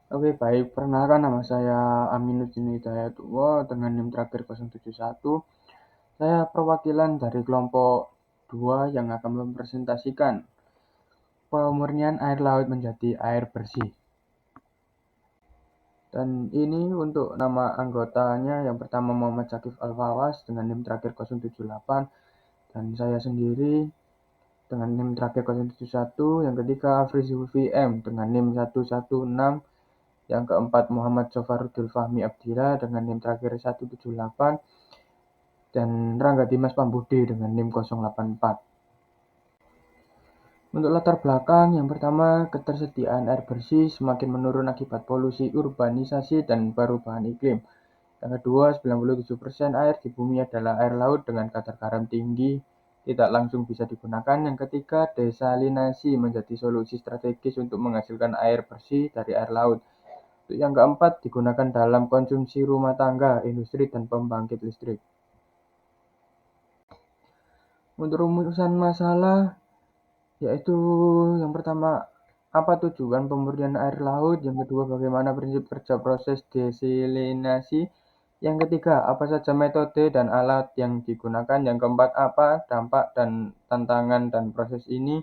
Oke, baik. Perkenalkan, nama saya Aminuddin Hidayatullah dengan NIM terakhir 071. Saya perwakilan dari kelompok 2 yang akan mempresentasikan pemurnian air laut menjadi air bersih. Dan ini untuk nama anggotanya, yang pertama Muhammad Syakif Al-Fawas dengan NIM terakhir 078, dan saya sendiri dengan NIM terakhir 071, yang ketiga Afri Zulfi M dengan NIM 116, yang keempat Muhammad Sofarudul Fahmi Abdillah dengan NIM terakhir 178, dan Rangga Dimas Pambudi dengan NIM 084. Untuk latar belakang, yang pertama, ketersediaan air bersih semakin menurun akibat polusi urbanisasi dan perubahan iklim. Yang kedua, 97% air di bumi adalah air laut dengan kadar garam tinggi, tidak langsung bisa digunakan. Yang ketiga, desalinasi menjadi solusi strategis untuk menghasilkan air bersih dari air laut. Untuk yang keempat, digunakan dalam konsumsi rumah tangga, industri, dan pembangkit listrik. Untuk rumusan masalah, yaitu yang pertama, apa tujuan pemurnian air laut? Yang kedua, bagaimana prinsip kerja proses desalinasi? Yang ketiga, apa saja metode dan alat yang digunakan? Yang keempat, apa dampak dan tantangan dan proses ini?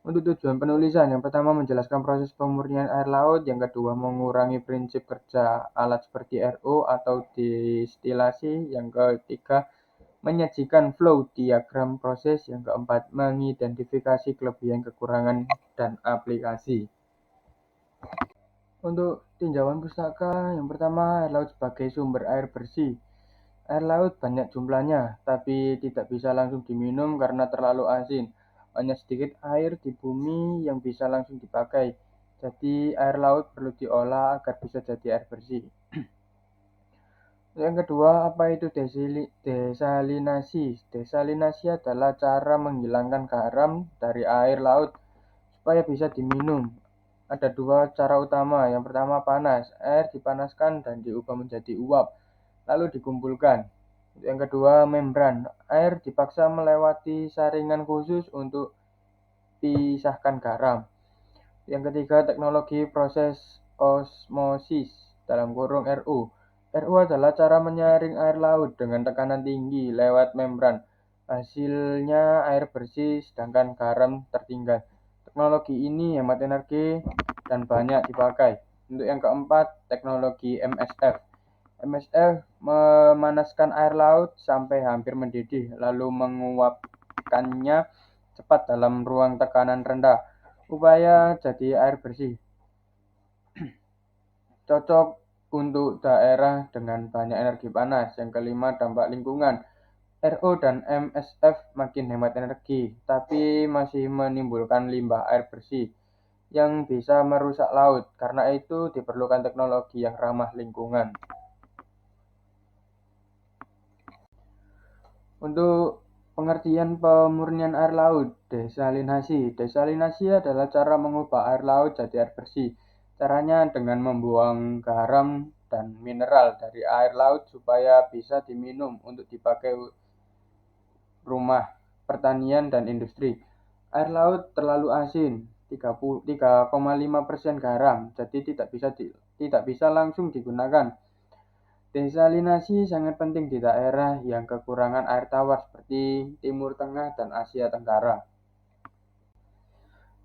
Untuk tujuan penulisan, yang pertama menjelaskan proses pemurnian air laut, yang kedua mengurangi prinsip kerja alat seperti RO atau destilasi, yang ketiga menyajikan flow diagram proses, yang keempat mengidentifikasi kelebihan, kekurangan, dan aplikasi. Untuk tinjauan pustaka, yang pertama air laut sebagai sumber air bersih. Air laut banyak jumlahnya, tapi tidak bisa langsung diminum karena terlalu asin. Hanya sedikit air di bumi yang bisa langsung dipakai. Jadi air laut perlu diolah agar bisa jadi air bersih. Yang kedua, apa itu desalinasi? Desalinasi adalah cara menghilangkan garam dari air laut supaya bisa diminum. Ada dua cara utama. Yang pertama, panas. Air dipanaskan dan diubah menjadi uap, lalu dikumpulkan. Yang kedua, membran. Air dipaksa melewati saringan khusus untuk pisahkan garam. Yang ketiga, teknologi proses osmosis dalam kurung RU. RU adalah cara menyaring air laut dengan tekanan tinggi lewat membran. Hasilnya air bersih sedangkan garam tertinggal. Teknologi ini hemat energi dan banyak dipakai. Untuk yang keempat, teknologi MSF. MSF memanaskan air laut sampai hampir mendidih, lalu menguapkannya cepat dalam ruang tekanan rendah. Upaya jadi air bersih. Cocok untuk daerah dengan banyak energi panas. Yang kelima, dampak lingkungan. RO dan MSF makin hemat energi, tapi masih menimbulkan limbah air bersih yang bisa merusak laut. Karena itu diperlukan teknologi yang ramah lingkungan. Untuk pengertian pemurnian air laut, desalinasi. Desalinasi adalah cara mengubah air laut jadi air bersih. Caranya dengan membuang garam dan mineral dari air laut supaya bisa diminum untuk dipakai rumah, pertanian, dan industri. Air laut terlalu asin, 3,5% garam, jadi tidak bisa langsung digunakan. Desalinasi sangat penting di daerah yang kekurangan air tawar seperti Timur Tengah dan Asia Tenggara.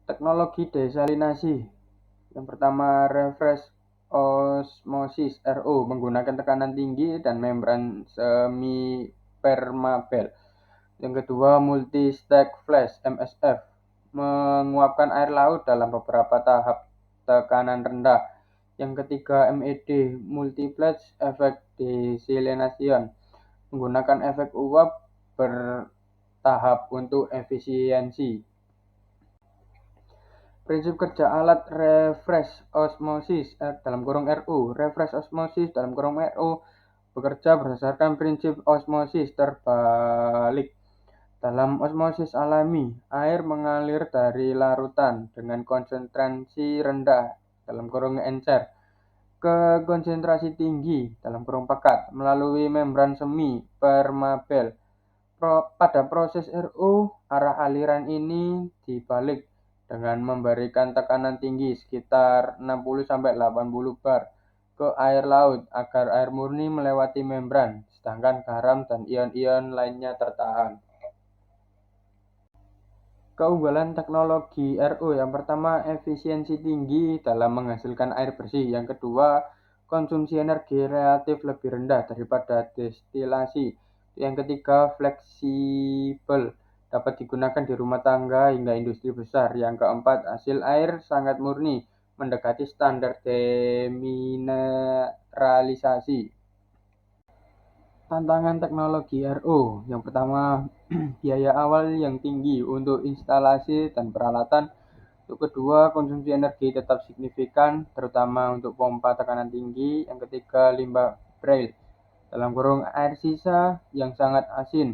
Teknologi desalinasi. Yang pertama, reverse osmosis (RO) menggunakan tekanan tinggi dan membran semi permeabel. Yang kedua, multi-stage flash (MSF) menguapkan air laut dalam beberapa tahap tekanan rendah. Yang ketiga, MED multiplex effect desalination menggunakan efek uap bertahap untuk efisiensi. Prinsip kerja alat reverse osmosis (RU). Reverse osmosis (RO) bekerja berdasarkan prinsip osmosis terbalik. Dalam osmosis alami, air mengalir dari larutan dengan konsentrasi rendah (encer) ke konsentrasi tinggi (pekat) melalui membran semi permeabel. Pada proses RO, arah aliran ini dibalik dengan memberikan tekanan tinggi sekitar 60-80 bar ke air laut agar air murni melewati membran, sedangkan garam dan ion-ion lainnya tertahan. Keunggulan teknologi RO yang pertama, efisiensi tinggi dalam menghasilkan air bersih. Yang kedua, konsumsi energi relatif lebih rendah daripada destilasi. Yang ketiga, fleksibel, dapat digunakan di rumah tangga hingga industri besar. Yang keempat, hasil air sangat murni, mendekati standar demineralisasi. Tantangan teknologi RO yang pertama, biaya awal yang tinggi untuk instalasi dan peralatan. Untuk kedua, konsumsi energi tetap signifikan, terutama untuk pompa tekanan tinggi. Yang ketiga, limbah braille dalam kurung air sisa yang sangat asin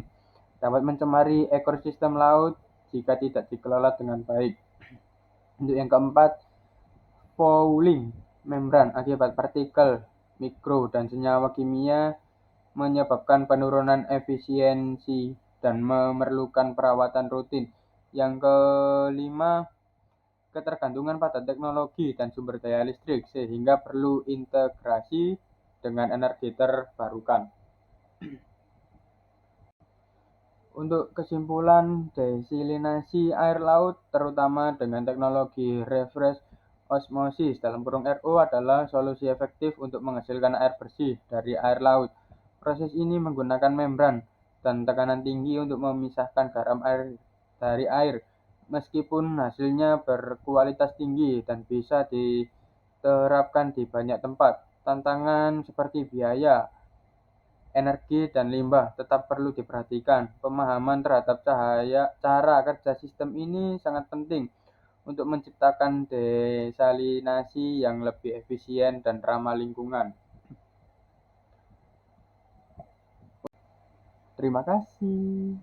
dapat mencemari ekosistem laut jika tidak dikelola dengan baik. Untuk yang keempat, fouling membran akibat partikel mikro dan senyawa kimia menyebabkan penurunan efisiensi dan memerlukan perawatan rutin. Yang kelima, ketergantungan pada teknologi dan sumber daya listrik sehingga perlu integrasi dengan energi terbarukan. Untuk kesimpulan, desilinasi air laut terutama dengan teknologi reverse osmosis dalam kurung RO adalah solusi efektif untuk menghasilkan air bersih dari air laut. Proses ini menggunakan membran dan tekanan tinggi untuk memisahkan garam air dari air, meskipun hasilnya berkualitas tinggi dan bisa diterapkan di banyak tempat. Tantangan seperti biaya, energi, dan limbah tetap perlu diperhatikan. Pemahaman terhadap cara kerja sistem ini sangat penting untuk menciptakan desalinasi yang lebih efisien dan ramah lingkungan. Terima kasih.